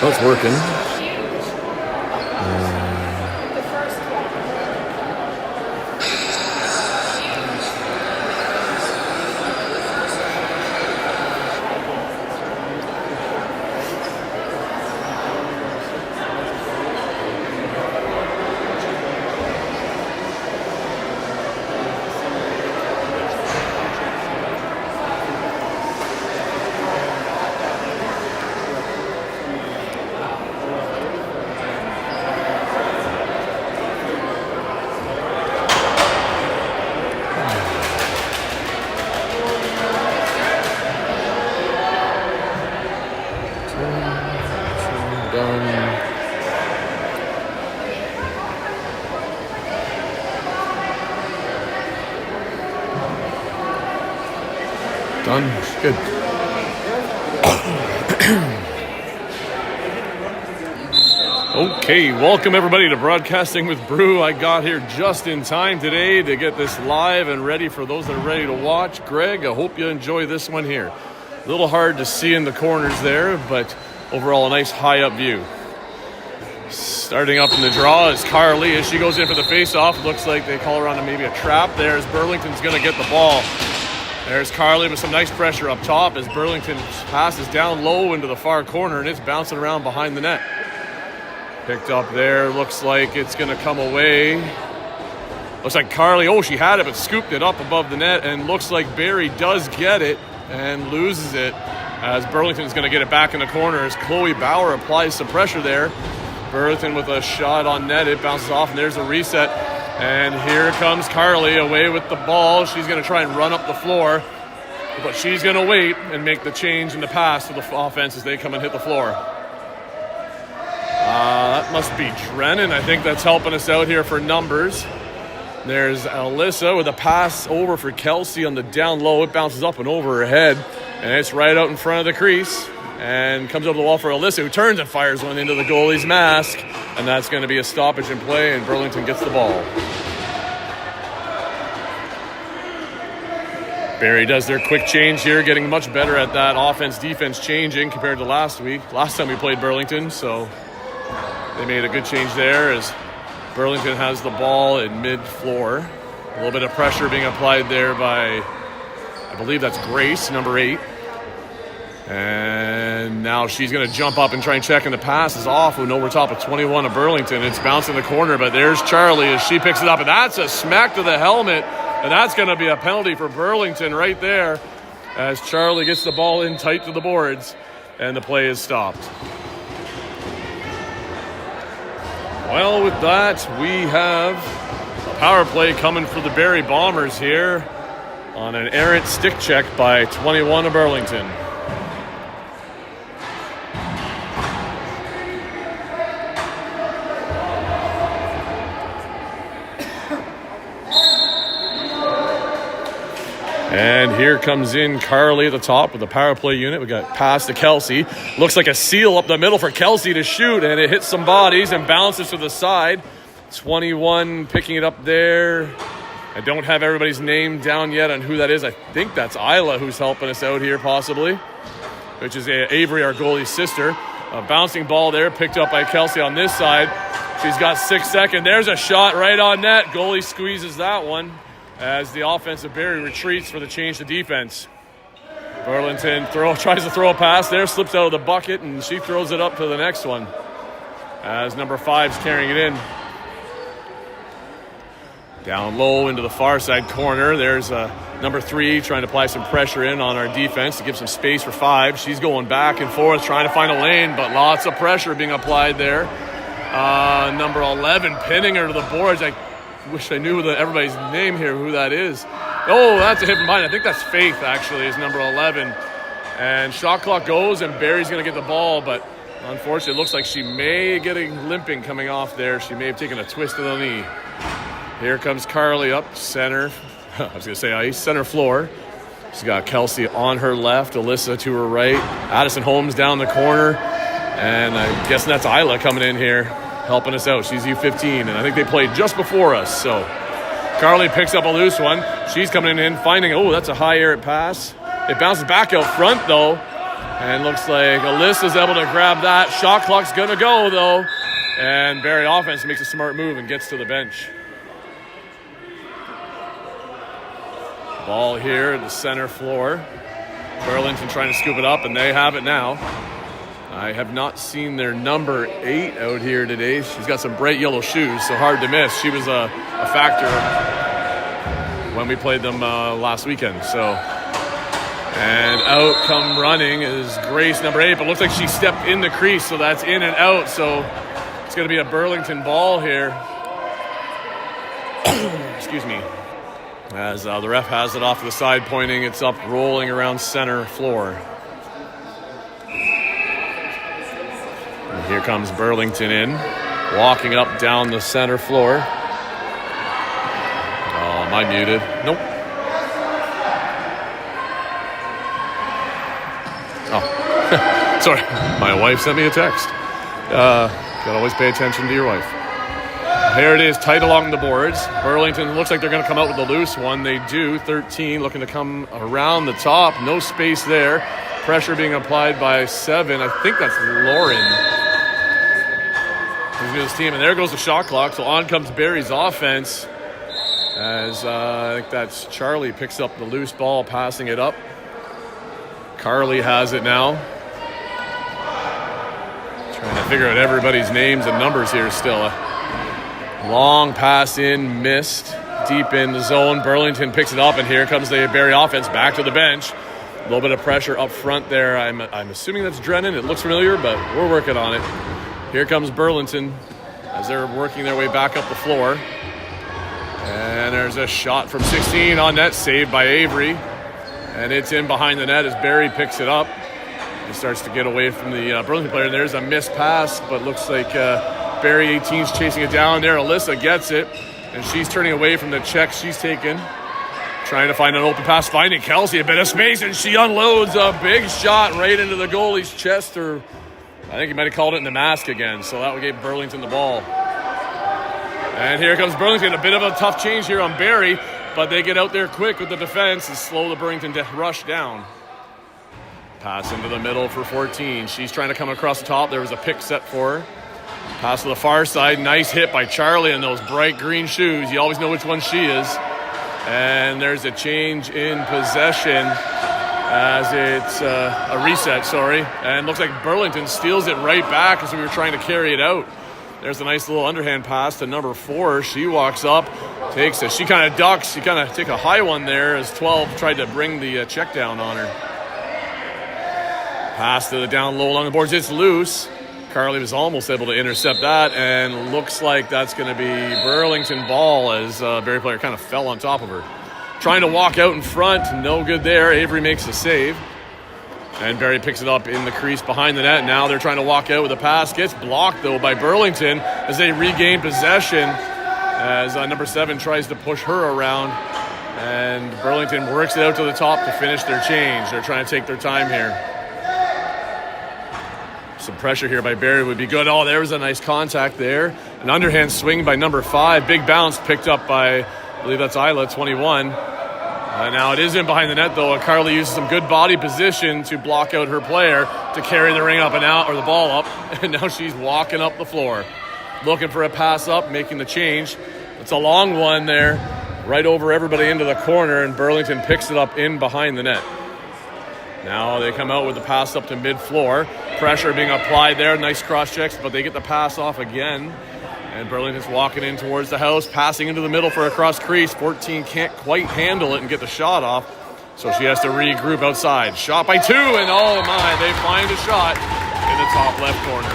Oh, it's working. Done. Good. Okay, welcome everybody to Broadcasting with Brew. I got here just in time today to get this live and ready for those that are ready to watch. Greg, I hope you enjoy this one here. A little hard to see in the corners there, but overall a nice high up view. Starting up in the draw is Carly as she goes in for the face-off. Looks like they call her on maybe a trap there as Burlington's going to get the ball. There's Carly with some nice pressure up top as Burlington passes down low into the far corner and it's bouncing around behind the net. Picked up there, looks like it's going to come away. Looks like Carly, she had it but scooped it up above the net and looks like Barrie does get it and loses it as Burlington's going to get it back in the corner as Chloe Bauer applies some pressure there. Burlington with a shot on net, it bounces off and there's a reset. And here comes Carly away with the ball. She's going to try and run up the floor, but she's going to wait and make the change in the pass to the offense as they come and hit the floor. That must be Drennan. I think that's helping us out here for numbers. There's Alyssa with a pass over for Kelsey on the down low. It bounces up and over her head, and it's right out in front of the crease. And comes over the wall for Alyssa, who turns and fires one into the goalie's mask. And that's going to be a stoppage in play, and Burlington gets the ball. Barrie does their quick change here, getting much better at that offense-defense changing compared to last week. Last time we played Burlington, so they made a good change there as Burlington has the ball in mid-floor. A little bit of pressure being applied there by, I believe that's Grace, number 8. And now she's going to jump up and try and check, and the pass is off. We know we're top of 21 of Burlington. It's bouncing the corner, but there's Charlie as she picks it up, and that's a smack to the helmet, and that's going to be a penalty for Burlington right there as Charlie gets the ball in tight to the boards, and the play is stopped. Well, with that, we have a power play coming for the Barrie Bombers here on an errant stick check by 21 of Burlington. And here comes in Carly at the top with the power play unit. We got pass to Kelsey. Looks like a seal up the middle for Kelsey to shoot, and it hits some bodies and bounces to the side. 21 picking it up there. I don't have everybody's name down yet on who that is. I think that's Isla who's helping us out here possibly, which is Avery, our goalie's sister. A bouncing ball there picked up by Kelsey on this side. She's got 6 seconds. There's a shot right on net. Goalie squeezes that one as the offensive Barrie retreats for the change to defense. Burlington tries to throw a pass there, slips out of the bucket, and she throws it up to the next one as number 5's carrying it in. Down low into the far side corner. There's number 3 trying to apply some pressure in on our defense to give some space for 5. She's going back and forth trying to find a lane, but lots of pressure being applied there. Number 11 pinning her to the boards. I wish I knew everybody's name here, who that is. Oh, that's a hit from behind. I think that's Faith, actually, is number 11. And shot clock goes, and Barrie's going to get the ball, but unfortunately, it looks like she may get a limping coming off there. She may have taken a twist of the knee. Here comes Carly up center. I was going to say ice, center floor. She's got Kelsey on her left, Alyssa to her right, Addison Holmes down the corner, and I'm guessing that's Isla coming in here, helping us out. She's U17, and I think they played just before us. So Carly picks up a loose one. She's coming in, finding, that's a high air pass. It bounces back out front, though, And looks like Alyssa's able to grab that. Shot clock's going to go, though. And Barrie offense makes a smart move and gets to the bench. Ball here at the center floor. Burlington trying to scoop it up, and they have it now. I have not seen their number 8 out here today. She's got some bright yellow shoes, so hard to miss. She was a factor when we played them last weekend. And out come running is Grace, number 8, but looks like she stepped in the crease, so that's in and out. So it's going to be a Burlington ball here. Excuse me. As the ref has it off to the side, pointing, it's up, rolling around center floor. And here comes Burlington in, walking up down the center floor. Oh, am I muted? Nope. Oh, sorry. My wife sent me a text. Gotta always pay attention to your wife. Here it is, tight along the boards. Burlington looks like they're going to come out with a loose one. They do. 13 looking to come around the top. No space there. Pressure being applied by 7. I think that's Lauren. Who's with his team. And there goes the shot clock. So on comes Barrie's offense. As I think that's Charlie picks up the loose ball, passing it up. Carly has it now. Trying to figure out everybody's names and numbers here still. Long pass in, missed. Deep in the zone. Burlington picks it up, and here comes the Barrie offense back to the bench. A little bit of pressure up front there. I'm assuming that's Drennan. It looks familiar, but we're working on it. Here comes Burlington as they're working their way back up the floor. And there's a shot from 16 on net, saved by Avery. And it's in behind the net as Barrie picks it up. He starts to get away from the Burlington player. And there's a missed pass, but looks like Barrie 18's chasing it down there. Alyssa gets it, and she's turning away from the check she's taken. Trying to find an open pass, finding Kelsey a bit of space, and she unloads a big shot right into the goalie's chest, or I think he might have called it in the mask again, so that would give Burlington the ball. And here comes Burlington. A bit of a tough change here on Barrie, but they get out there quick with the defense and slow the Burlington to rush down. Pass into the middle for 14. She's trying to come across the top. There was a pick set for her. Pass to the far side. Nice hit by Charlie in those bright green shoes. You always know which one she is. And there's a change in possession as it's a reset, And looks like Burlington steals it right back as we were trying to carry it out. There's a nice little underhand pass to number 4. She walks up, takes it. She kind of ducks. She kind of take a high one there as 12 tried to bring the check down on her. Pass to the down low along the boards. It's loose. Carly was almost able to intercept that, and looks like that's going to be Burlington ball as Barrie player kind of fell on top of her. Trying to walk out in front, no good there. Avery makes the save. And Barrie picks it up in the crease behind the net. Now they're trying to walk out with a pass. Gets blocked, though, by Burlington as they regain possession. As number 7 tries to push her around. And Burlington works it out to the top to finish their change. They're trying to take their time here. Some pressure here by Barrie would be good. Oh, there was a nice contact there. An underhand swing by number 5. Big bounce picked up by, I believe that's Isla, 21. Now it is in behind the net, though. Carly uses some good body position to block out her player to carry the ring up and out, or the ball up. And now she's walking up the floor, looking for a pass up, making the change. It's a long one there, right over everybody into the corner, and Burlington picks it up in behind the net. Now they come out with the pass up to mid-floor. Pressure being applied there. Nice cross-checks, but they get the pass off again. And Burlington's walking in towards the house, passing into the middle for a cross crease. 14 can't quite handle it and get the shot off, so she has to regroup outside. Shot by 2, and oh my, they find a shot in the top left corner.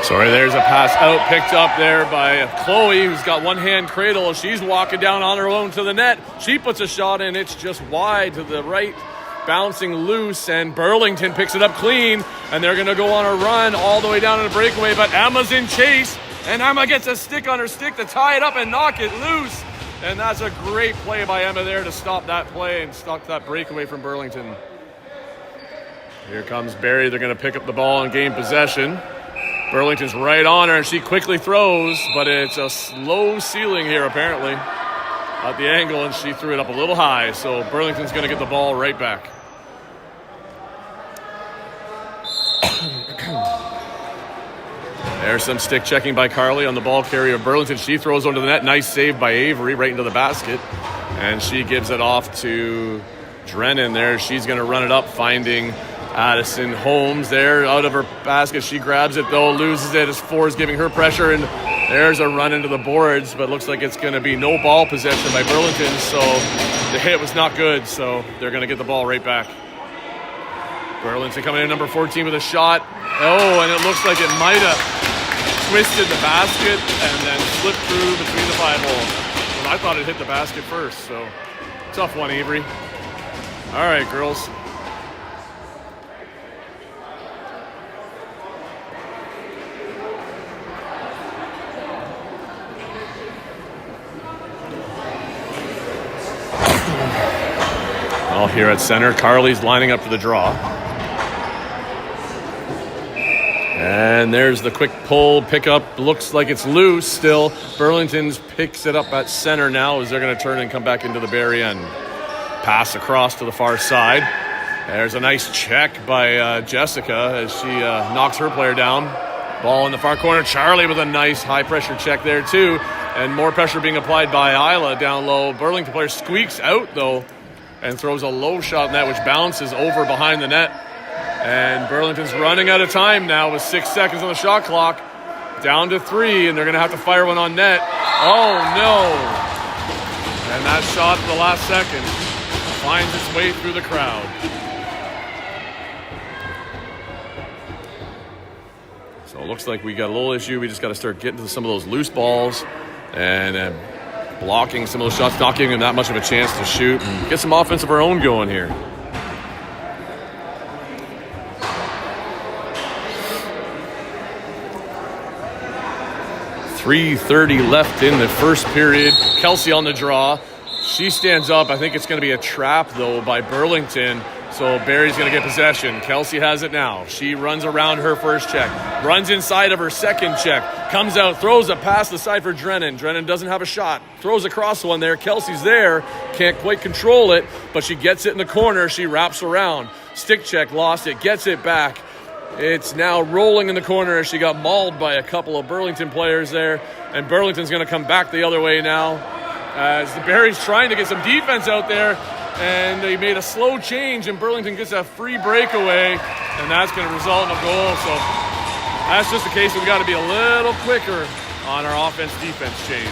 Sorry, there's a pass out, picked up there by Chloe, who's got one-hand cradle. She's walking down on her own to the net. She puts a shot in. It's just wide to the right, bouncing loose, and Burlington picks it up clean, and they're going to go on a run all the way down to the breakaway, but Emma's in chase, and Emma gets a stick on her stick to tie it up and knock it loose, and that's a great play by Emma there to stop that play and stop that breakaway from Burlington. Here comes Barrie. They're going to pick up the ball and gain possession. Burlington's right on her, and she quickly throws, but it's a slow ceiling here, apparently, at the angle, and she threw it up a little high, so Burlington's going to get the ball right back. There's some stick checking by Carly on the ball carrier of Burlington. She throws onto the net. Nice save by Avery right into the basket, and she gives it off to Drennan there. She's going to run it up, finding Addison Holmes there out of her basket. She grabs it though, loses it as Four's giving her pressure, and there's a run into the boards, but looks like it's going to be no ball possession by Burlington, so the hit was not good, so they're going to get the ball right back. Burlington coming in number 14 with a shot. Oh, and it looks like it might have twisted the basket and then slipped through between the 5-hole. Well, I thought it hit the basket first, so tough one, Avery. All right, girls. Well, here at center, Carly's lining up for the draw. And there's the quick pull, pickup. Looks like it's loose still. Burlington's picks it up at center now as they're going to turn and come back into the Barrie end. Pass across to the far side. There's a nice check by Jessica as she knocks her player down. Ball in the far corner. Charlie with a nice high-pressure check there, too. And more pressure being applied by Isla down low. Burlington player squeaks out, though, and throws a low shot net, which bounces over behind the net. And Burlington's running out of time now with 6 seconds on the shot clock. Down to 3, and they're going to have to fire one on net. Oh, no. And that shot at the last second finds its way through the crowd. So it looks like we got a little issue. We just got to start getting to some of those loose balls and blocking some of those shots, not giving them that much of a chance to shoot and get some offense of our own going here. .3:30 left in the first period. Kelsey on the draw. She stands up. I think it's going to be a trap, though, by Burlington. So Barrie's going to get possession. Kelsey has it now. She runs around her first check. Runs inside of her second check. Comes out, throws a pass to the side for Drennan. Drennan doesn't have a shot. Throws across one there. Kelsey's there. Can't quite control it, but she gets it in the corner. She wraps around. Stick check, lost it. Gets it back. It's now rolling in the corner as she got mauled by a couple of Burlington players there. And Burlington's going to come back the other way now as the Barrie's trying to get some defense out there. And they made a slow change, and Burlington gets a free breakaway, and that's going to result in a goal. So that's just the case. We've got to be a little quicker on our offense-defense change.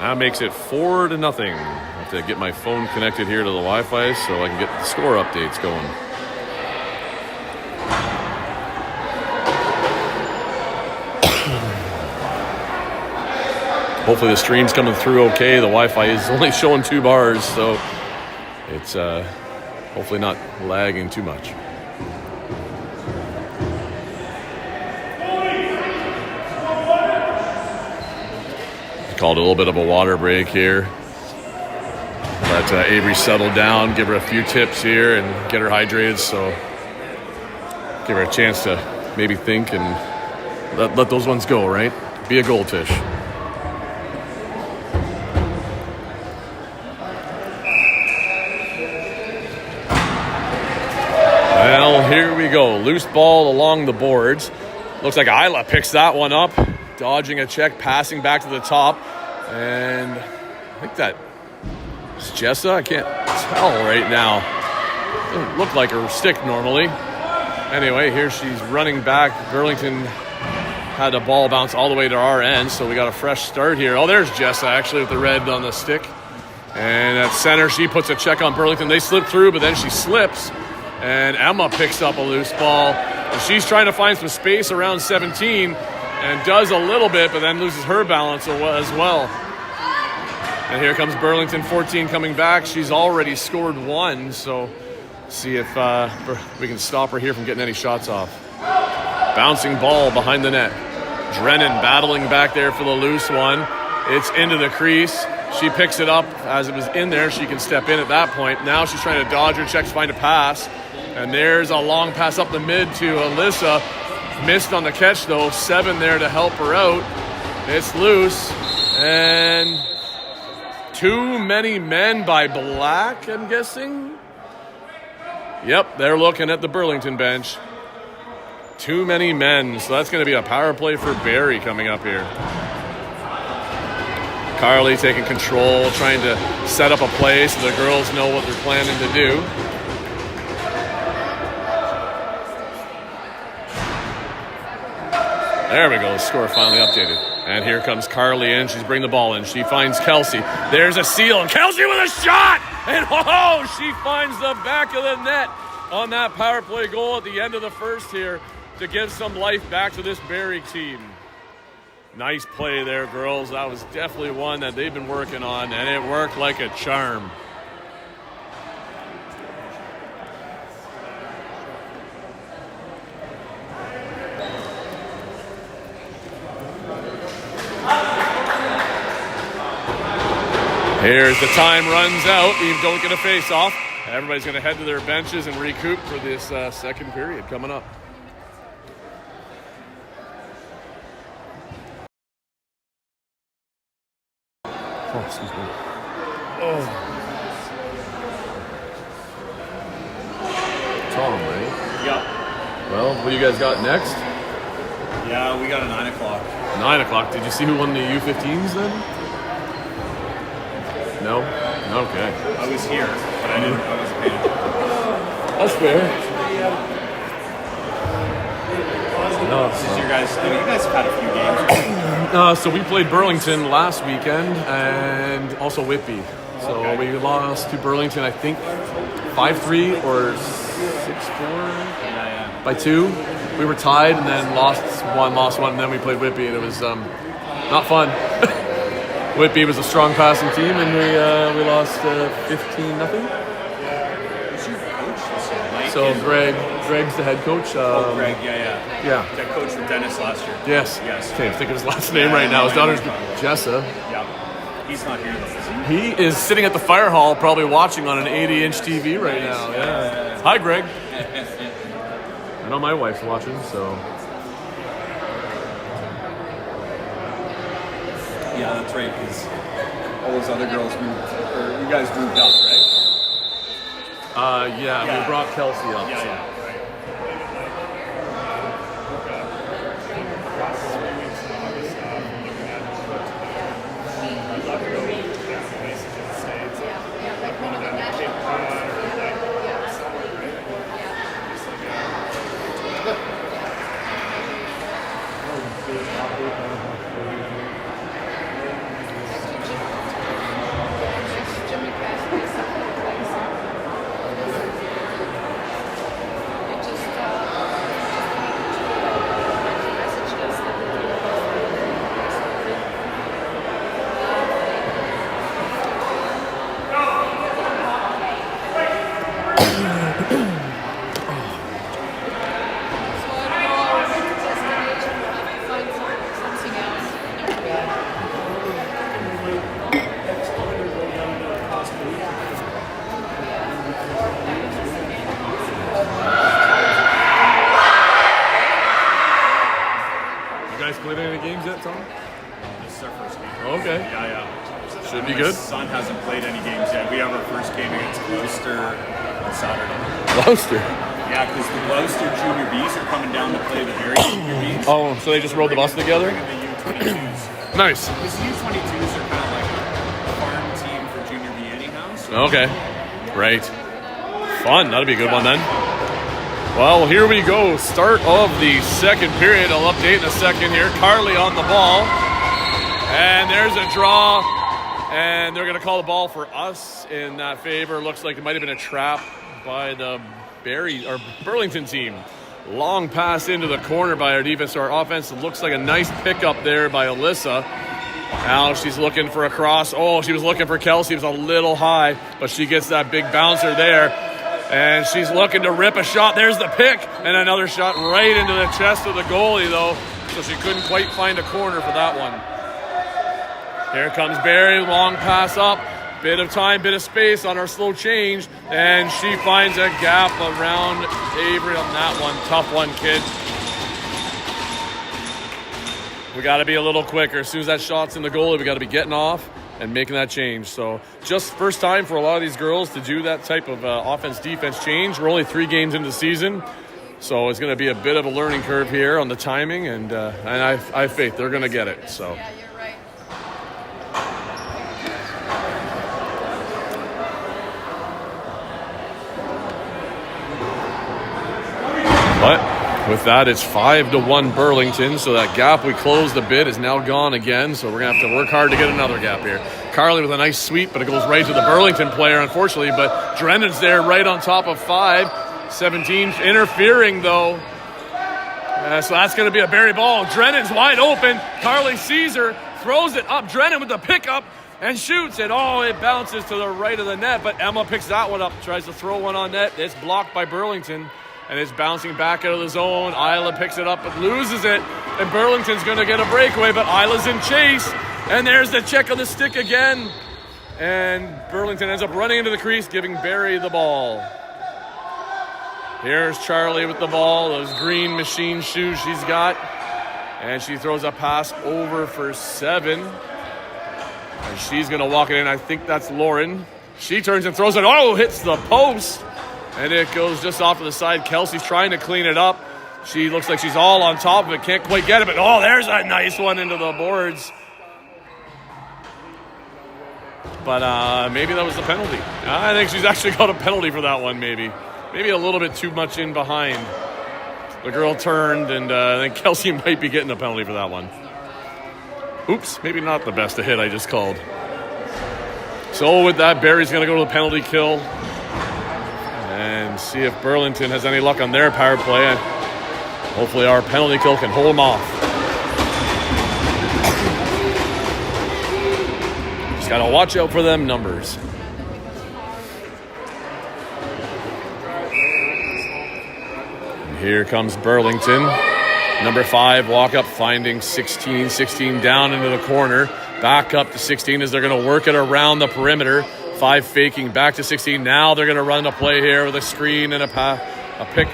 That makes it 4-0. I have to get my phone connected here to the Wi-Fi so I can get the score updates going. Hopefully the stream's coming through okay. The Wi-Fi is only showing 2 bars, so it's hopefully not lagging too much. Called a little bit of a water break here. Let Avery settle down, give her a few tips here and get her hydrated, so give her a chance to maybe think and let those ones go, right? Be a goldfish. Well, here we go. Loose ball along the boards. Looks like Isla picks that one up. Dodging a check, passing back to the top. And I think that is Jessa. I can't tell right now. Doesn't look like her stick normally. Anyway, here she's running back. Burlington had a ball bounce all the way to our end, so we got a fresh start here. Oh, there's Jessa actually with the red on the stick. And at center, she puts a check on Burlington. They slip through, but then she slips. And Emma picks up a loose ball. And she's trying to find some space around 17 and does a little bit, but then loses her balance as well. And here comes Burlington, 14 coming back. She's already scored 1, so see if we can stop her here from getting any shots off. Bouncing ball behind the net. Drennan battling back there for the loose one. It's into the crease. She picks it up as it was in there. She can step in at that point. Now she's trying to dodge her checks, find a pass. And there's a long pass up the mid to Alyssa. Missed on the catch, though. 7 there to help her out. It's loose. And too many men by Black, I'm guessing. Yep, they're looking at the Burlington bench. Too many men. So that's going to be a power play for Barrie coming up here. Carly taking control, trying to set up a play so the girls know what they're planning to do. There we go, the score finally updated. And here comes Carly in, she's bringing the ball in. She finds Kelsey. There's a seal, and Kelsey with a shot! And oh, she finds the back of the net on that power play goal at the end of the first here to give some life back to this Barrie team. Nice play there, girls. That was definitely one that they've been working on, and it worked like a charm. Here's the time runs out. You don't get a face-off. Everybody's going to head to their benches and recoup for this second period coming up. Oh, excuse me. Oh. Tom, right? Yeah. Well, what do you guys got next? Yeah, we got a 9 o'clock. 9 o'clock. Did you see who won the U15s then? No? Okay. I was here, but I wasn't paying attention. That's fair. No, This is your guys. You guys have had a few games. so we played Burlington last weekend and also Whitby. So Okay. we lost to Burlington, I think, 5-3 or 6-4 Yeah. by 2. We were tied and then lost one, and then we played Whitby, and it was not fun. Whitby was a strong passing team, and we lost 15-0. Who's your coach this year? Mike So and- Greg's the head coach. Greg, yeah. Yeah. That coach with Dennis last year. Yes. Yes. Can't think of his last name right now. His daughter's Jessa. Yeah. He's not here though, is he? He is sitting at the fire hall, probably watching on an 80-inch TV right now. Yeah. Hi, Greg. I know my wife's watching, so. Yeah, that's right. Because all those other girls moved, or you guys moved up, right? We brought Kelsey up. Yeah, so. yeah. Played any games yet, Tom? This is our first game. Okay. Yeah. Should be My good. son hasn't played any games yet. We have our first game against Gloucester on Saturday. Gloucester. Yeah, because the Gloucester Junior Bs are coming down to play the Barrie Junior Bs. Oh, so they just rode the bus together? Bringing the U22s. Nice. Because the U22s are kind of like a farm team for Junior B anyhow. So Okay. Right. Fun. That'll be a good one then. Well, here we go. Start of the second period. I'll update in a second here. Carly on the ball. And there's a draw. And they're going to call the ball for us in that favor. Looks like it might have been a trap by the Barrie or Burlington team. Long pass into the corner by our defense. So our offense looks like a nice pickup there by Alyssa. Now she's looking for a cross. Oh, she was looking for Kelsey. It was a little high, but she gets that big bouncer there. And she's looking to rip a shot. There's the pick. And another shot right into the chest of the goalie, though. So she couldn't quite find a corner for that one. Here comes Barrie. Long pass up. Bit of time, bit of space on our slow change. And she finds a gap around Avery on that one. Tough one, kid. We got to be a little quicker. As soon as that shot's in the goalie, we got to be getting off and making that change. So just first time for a lot of these girls to do that type of offense-defense change. We're only 3 games into the season, so it's going to be a bit of a learning curve here on the timing, and I have faith they're going to get it. So. Yeah, you're right. But with that, it's 5-1 Burlington, so that gap we closed a bit is now gone again, so we're going to have to work hard to get another gap here. Carly with a nice sweep, but it goes right to the Burlington player, unfortunately, but Drennan's there right on top of 5-17, interfering, though. So that's going to be a Barrie ball. Drennan's wide open. Carly sees her, throws it up. Drennan with the pickup and shoots it. Oh, it bounces to the right of the net, but Emma picks that one up, tries to throw one on net. It's blocked by Burlington. And it's bouncing back out of the zone. Isla picks it up but loses it. And Burlington's going to get a breakaway, but Isla's in chase. And there's the check on the stick again. And Burlington ends up running into the crease, giving Barrie the ball. Here's Charlie with the ball. Those green machine shoes she's got. And she throws a pass over for 7. And she's going to walk it in. I think that's Lauren. She turns and throws it. Oh, hits the post. And it goes just off to the side. Kelsey's trying to clean it up. She looks like she's all on top of it. Can't quite get it, but oh, there's a nice one into the boards. But maybe that was the penalty. I think she's actually got a penalty for that one, maybe. Maybe a little bit too much in behind. The girl turned, and I think Kelsey might be getting a penalty for that one. Oops, maybe not the best hit I just called. So with that, Barrie's going to go to the penalty kill. And see if Burlington has any luck on their power play. And hopefully our penalty kill can hold them off. Just got to watch out for them numbers. And here comes Burlington. Number 5, walk up, finding 16. 16 down into the corner. Back up to 16 as they're going to work it around the perimeter. 5 faking back to 16. Now they're going to run the play here with a screen and a pick.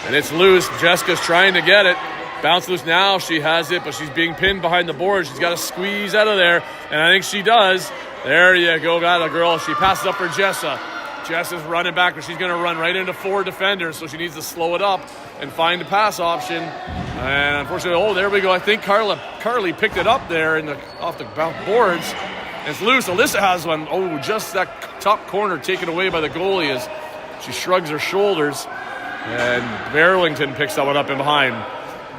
And it's loose. Jessica's trying to get it. Bounce loose now. She has it, but she's being pinned behind the board. She's got to squeeze out of there. And I think she does. There you go. Got a girl. She passes up for Jessa. Jessa's running back, but she's going to run right into 4 defenders. So she needs to slow it up and find a pass option. And unfortunately, oh, there we go. I think Carly picked it up there off the boards. It's loose. Alyssa has one. Oh, just that top corner taken away by the goalie as she shrugs her shoulders. And Burlington picks that one up in behind.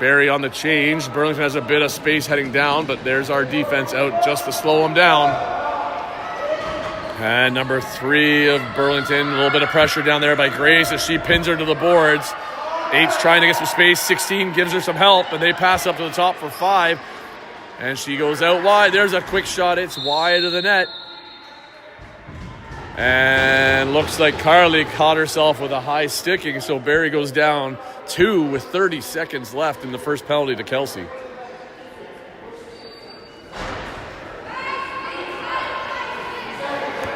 Barrie on the change. Burlington has a bit of space heading down, but there's our defense out just to slow them down. And number 3 of Burlington, a little bit of pressure down there by Grace as she pins her to the boards. 8's trying to get some space. 16 gives her some help, and they pass up to the top for 5. And she goes out wide. There's a quick shot. It's wide of the net. And looks like Carly caught herself with a high sticking. So Barrie goes down 2 with 30 seconds left in the first penalty to Kelsey.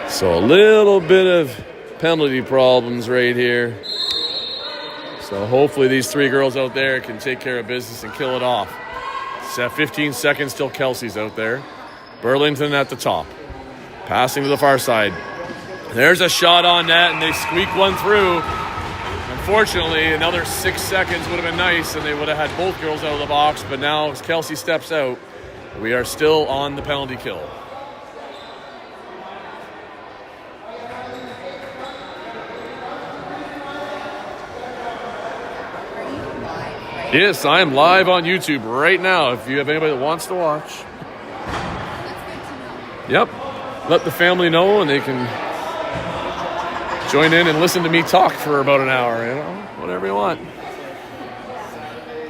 So a little bit of penalty problems right here. So hopefully these 3 girls out there can take care of business and kill it off. It's at 15 seconds till Kelsey's out there. Burlington at the top. Passing to the far side. There's a shot on net, and they squeak one through. Unfortunately, another 6 seconds would have been nice, and they would have had both girls out of the box. But now as Kelsey steps out, we are still on the penalty kill. Yes, I am live on YouTube right now if you have anybody that wants to watch. That's good to know. Yep. let the family know, and they can join in and listen to me talk for about an hour, whatever you want.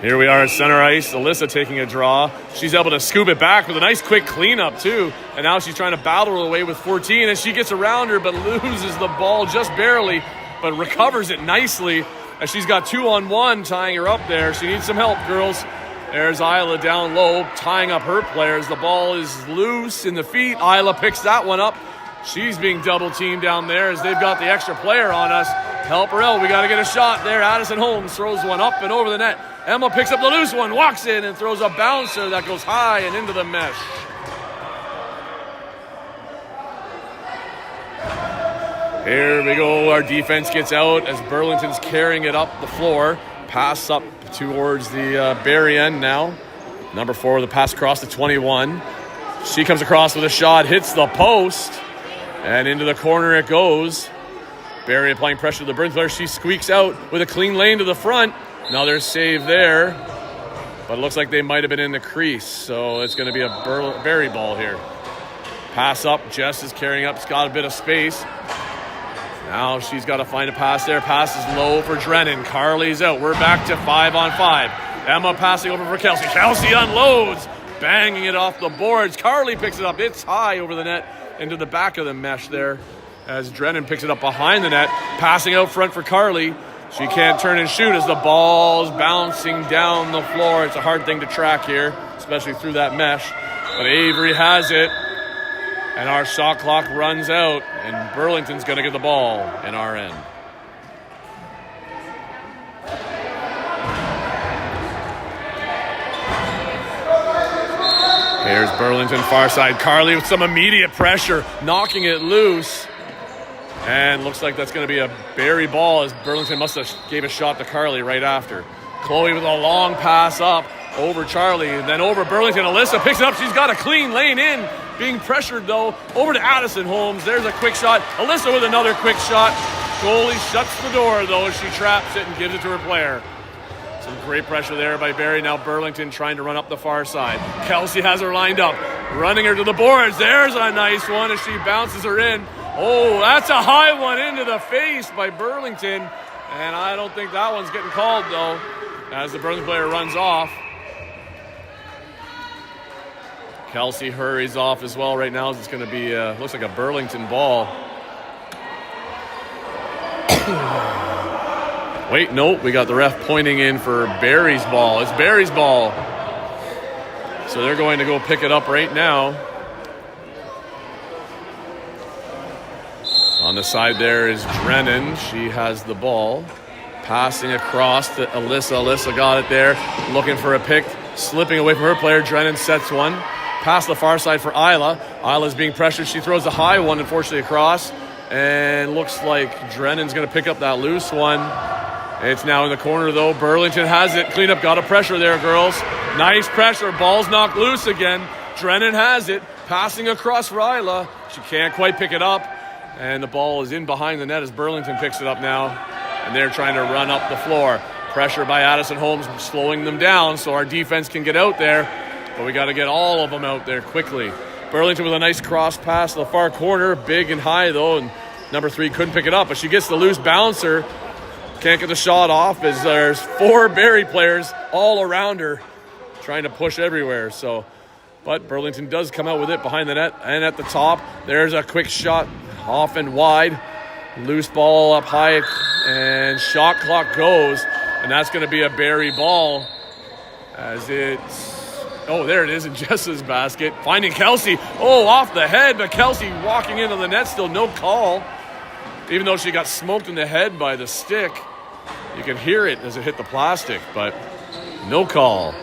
Here we are at center ice. Alyssa taking a draw. She's able to scoop it back with a nice quick cleanup too. And now she's trying to battle her way with 14, and she gets around her but loses the ball just barely, but recovers it nicely as she's got 2-on-1 tying her up there. She needs some help, girls. There's Isla down low tying up her players. The ball is loose in the feet. Isla picks that one up. She's being double teamed down there as they've got the extra player on us. Help her out. We got to get a shot there. Addison Holmes throws one up and over the net. Emma picks up the loose one, walks in, and throws a bouncer that goes high and into the mesh. Here we go. Our defense gets out as Burlington's carrying it up the floor. Pass up towards the Barrie end now. Number 4 with a pass across to 21. She comes across with a shot, hits the post, and into the corner it goes. Barrie applying pressure to the Burlington player. She squeaks out with a clean lane to the front. Another save there, but it looks like they might have been in the crease, so it's going to be a Barrie ball here. Pass up. Jess is carrying up. It's got a bit of space. Now she's got to find a pass there. Pass is low for Drennan. Carly's out. We're back to 5-on-5. Emma passing over for Kelsey. Kelsey unloads, banging it off the boards. Carly picks it up. It's high over the net into the back of the mesh there as Drennan picks it up behind the net. Passing out front for Carly. She can't turn and shoot as the ball's bouncing down the floor. It's a hard thing to track here, especially through that mesh. But Avery has it, and our shot clock runs out, and Burlington's going to get the ball in our end. Here's Burlington far side. Carly with some immediate pressure, knocking it loose. And looks like that's going to be a Barrie ball as Burlington must have gave a shot to Carly right after. Chloe with a long pass up over Charlie, and then over Burlington. Alyssa picks it up. She's got a clean lane in. Being pressured, though, over to Addison Holmes. There's a quick shot. Alyssa with another quick shot. Goalie shuts the door, though, as she traps it and gives it to her player. Some great pressure there by Barrie. Now Burlington trying to run up the far side. Kelsey has her lined up, running her to the boards. There's a nice one as she bounces her in. Oh, that's a high one into the face by Burlington. And I don't think that one's getting called, though, as the Burlington player runs off. Kelsey hurries off as well right now. It's going to be, looks like a Burlington ball. Wait, no, we got the ref pointing in for Barrie's ball. It's Barrie's ball. So they're going to go pick it up right now. On the side there is Drennan. She has the ball. Passing across to Alyssa. Alyssa got it there. Looking for a pick. Slipping away from her player. Drennan sets one. Past the far side for Isla. Isla's being pressured. She throws a high one, unfortunately, across. And looks like Drennan's going to pick up that loose one. It's now in the corner, though. Burlington has it. Cleanup got a pressure there, girls. Nice pressure. Ball's knocked loose again. Drennan has it. Passing across for Isla. She can't quite pick it up. And the ball is in behind the net as Burlington picks it up now. And they're trying to run up the floor. Pressure by Addison Holmes slowing them down so our defense can get out there. But we got to get all of them out there quickly. Burlington with a nice cross pass to the far corner. Big and high, though. And number 3 couldn't pick it up. But she gets the loose bouncer. Can't get the shot off as there's 4 Barrie players all around her trying to push everywhere. But Burlington does come out with it behind the net and at the top. There's a quick shot off and wide. Loose ball up high and shot clock goes. And that's going to be a Barrie ball as it's... Oh, there it is in Jess's basket. Finding Kelsey. Oh, off the head, but Kelsey walking into the net, still no call. Even though she got smoked in the head by the stick. You can hear it as it hit the plastic, but no call.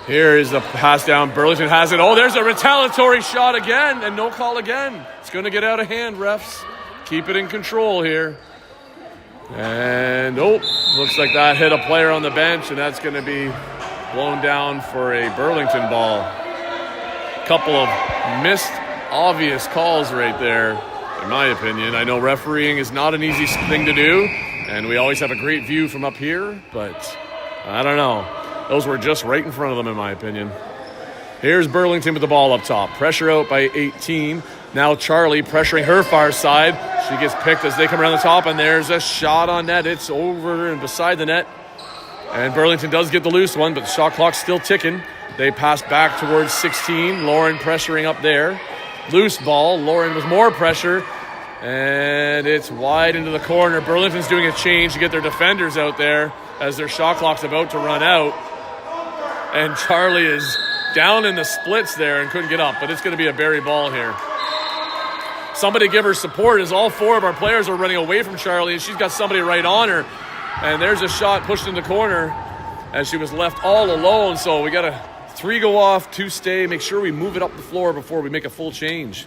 Here is the pass down. Burlington has it. Oh, there's a retaliatory shot again, and no call again. It's going to get out of hand, refs. Keep it in control here. And, looks like that hit a player on the bench, and that's going to be blown down for a Burlington ball. Couple of missed obvious calls right there, in my opinion. I know refereeing is not an easy thing to do, and we always have a great view from up here, but I don't know. Those were just right in front of them, in my opinion. Here's Burlington with the ball up top. Pressure out by 18. Now Charlie pressuring her far side. She gets picked as they come around the top, and there's a shot on net. It's over and beside the net. And Burlington does get the loose one, but the shot clock's still ticking. They pass back towards 16. Lauren pressuring up there. Loose ball. Lauren with more pressure. And it's wide into the corner. Burlington's doing a change to get their defenders out there as their shot clock's about to run out. And Charlie is down in the splits there and couldn't get up, but it's going to be a Barrie ball here. Somebody give her support as all four of our players are running away from Charlie, and she's got somebody right on her. And there's a shot pushed in the corner as she was left all alone. So we got 3 go off, 2 stay. Make sure we move it up the floor before we make a full change.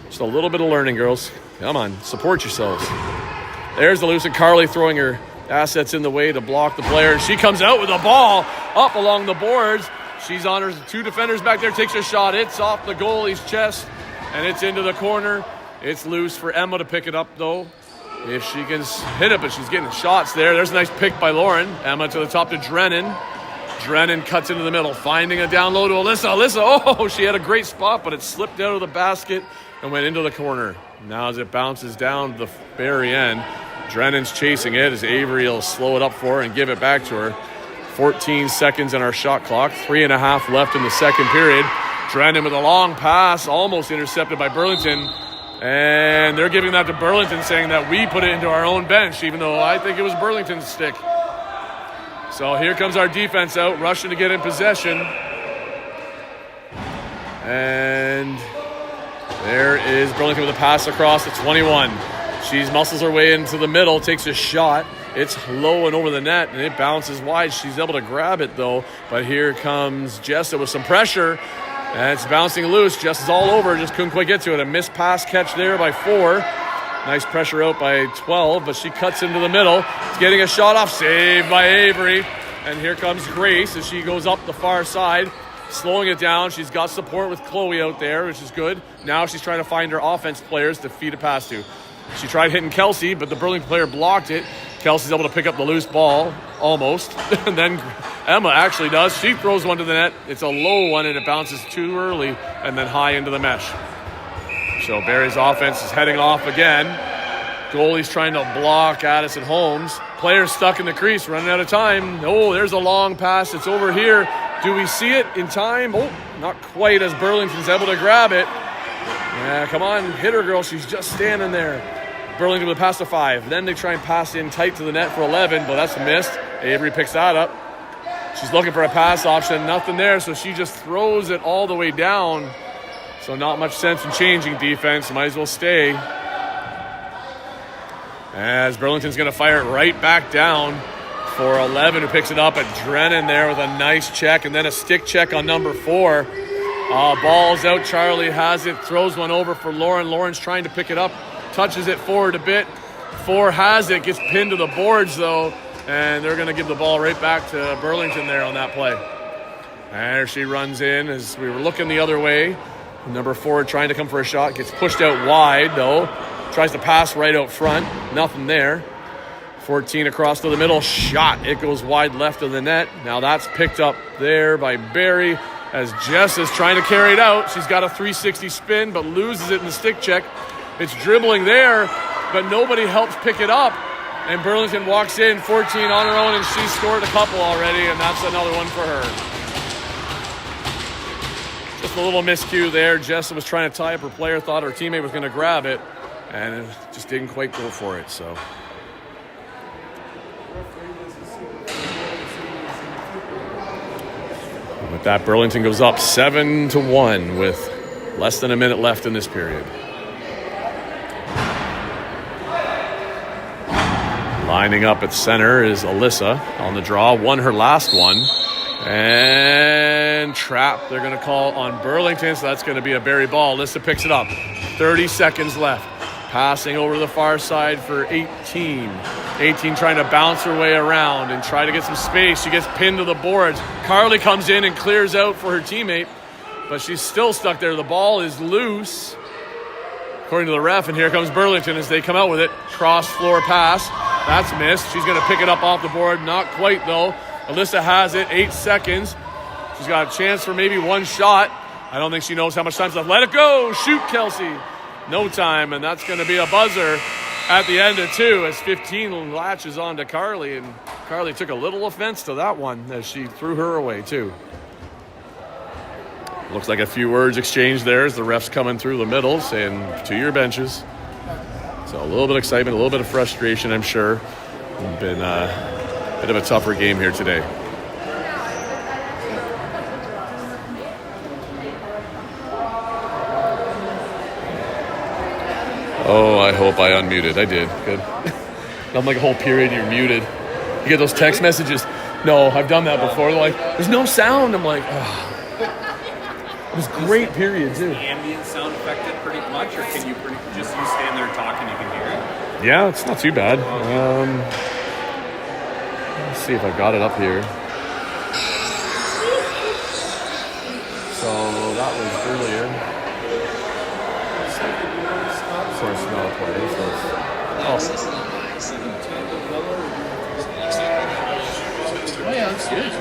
Just a little bit of learning, girls. Come on, support yourselves. There's the loose, and Carly throwing her assets in the way to block the player. And she comes out with the ball up along the boards. She's on her 2 defenders back there, takes a shot. It's off the goalie's chest, and it's into the corner. It's loose for Emma to pick it up, though, if she can hit it, but she's getting shots there. There's a nice pick by Lauren. Emma to the top to Drennan. Drennan cuts into the middle, finding a down low to Alyssa. Alyssa, she had a great spot, but it slipped out of the basket and went into the corner. Now as it bounces down to the very end, Drennan's chasing it as Avery will slow it up for her and give it back to her. 14 seconds in our shot clock, 3.5 left in the second period. Drennan with a long pass, almost intercepted by Burlington. And they're giving that to Burlington, saying that we put it into our own bench, even though I think it was Burlington's stick. So here comes our defense out, rushing to get in possession. And there is Burlington with a pass across to 21. She muscles her way into the middle, takes a shot. It's low and over the net, and it bounces wide. She's able to grab it, though. But here comes Jessa with some pressure. And it's bouncing loose. Jess is all over. Just couldn't quite get to it. A missed pass catch there by 4. Nice pressure out by 12, but she cuts into the middle. It's getting a shot off. Saved by Avery. And here comes Grace as she goes up the far side, slowing it down. She's got support with Chloe out there, which is good. Now she's trying to find her offense players to feed a pass to. She tried hitting Kelsey, but the Burlington player blocked it. Kelsey's able to pick up the loose ball, almost. And then Emma actually does. She throws one to the net. It's a low one, and it bounces too early and then high into the mesh. So Barrie's offense is heading off again. Goalie's trying to block Addison Holmes. Players stuck in the crease, running out of time. Oh, there's a long pass. It's over here. Do we see it in time? Oh, not quite, as Burlington's able to grab it. Yeah, come on, hit her, girl. She's just standing there. Burlington with a pass to 5. Then they try and pass in tight to the net for 11, but that's missed. Avery picks that up. She's looking for a pass option. Nothing there, so she just throws it all the way down. So not much sense in changing defense. Might as well stay. As Burlington's going to fire it right back down for 11, who picks it up. At Drennan there with a nice check, and then a stick check on number 4. Ball's out. Charlie has it. Throws one over for Lauren. Lauren's trying to pick it up. Touches it forward a bit. 4 has it. Gets pinned to the boards, though. And they're going to give the ball right back to Burlington there on that play. And there she runs in as we were looking the other way. Number 4 trying to come for a shot. Gets pushed out wide, though. Tries to pass right out front. Nothing there. 14 across to the middle. Shot. It goes wide left of the net. Now that's picked up there by Barrie as Jess is trying to carry it out. She's got a 360 spin, but loses it in the stick check. It's dribbling there, but nobody helps pick it up. And Burlington walks in 14 on her own, and she's scored a couple already, and that's another one for her. Just a little miscue there. Jessa was trying to tie up her player, thought her teammate was going to grab it, and it just didn't quite go for it. So with that, Burlington goes up 7-1 with less than a minute left in this period. Lining up at center is Alyssa on the draw. Won her last one. And trap they're going to call on Burlington, so that's going to be a Barrie ball. Alyssa picks it up. 30 seconds left. Passing over the far side for 18. 18 trying to bounce her way around and try to get some space. She gets pinned to the boards. Carly comes in and clears out for her teammate, but she's still stuck there. The ball is loose, according to the ref, and here comes Burlington as they come out with it. Cross-floor pass. That's missed. She's going to pick it up off the board. Not quite, though. Alyssa has it. 8 seconds. She's got a chance for maybe one shot. I don't think she knows how much time's left. Let it go. Shoot, Kelsey. no time, and that's going to be a buzzer at the end of 2 as 15 latches on to Carly, and Carly took a little offense to that one as she threw her away too. Looks like a few words exchanged there as the refs coming through the middle saying to your benches. So a little bit of excitement, a little bit of frustration, I'm sure. It's been a bit of a tougher game here today. Oh, I hope I unmuted. I did. Good. I'm like a whole period you're muted. You get those text messages. No, I've done that before. They're like, there's no sound. I'm like, oh. It was great period, too. Is the ambient sound affected pretty much, or can you just you stand there talking, you can hear it? Yeah, it's not too bad. Let's see if I got it up here. So that was earlier. Of course, not a play. So oh yeah, that's good.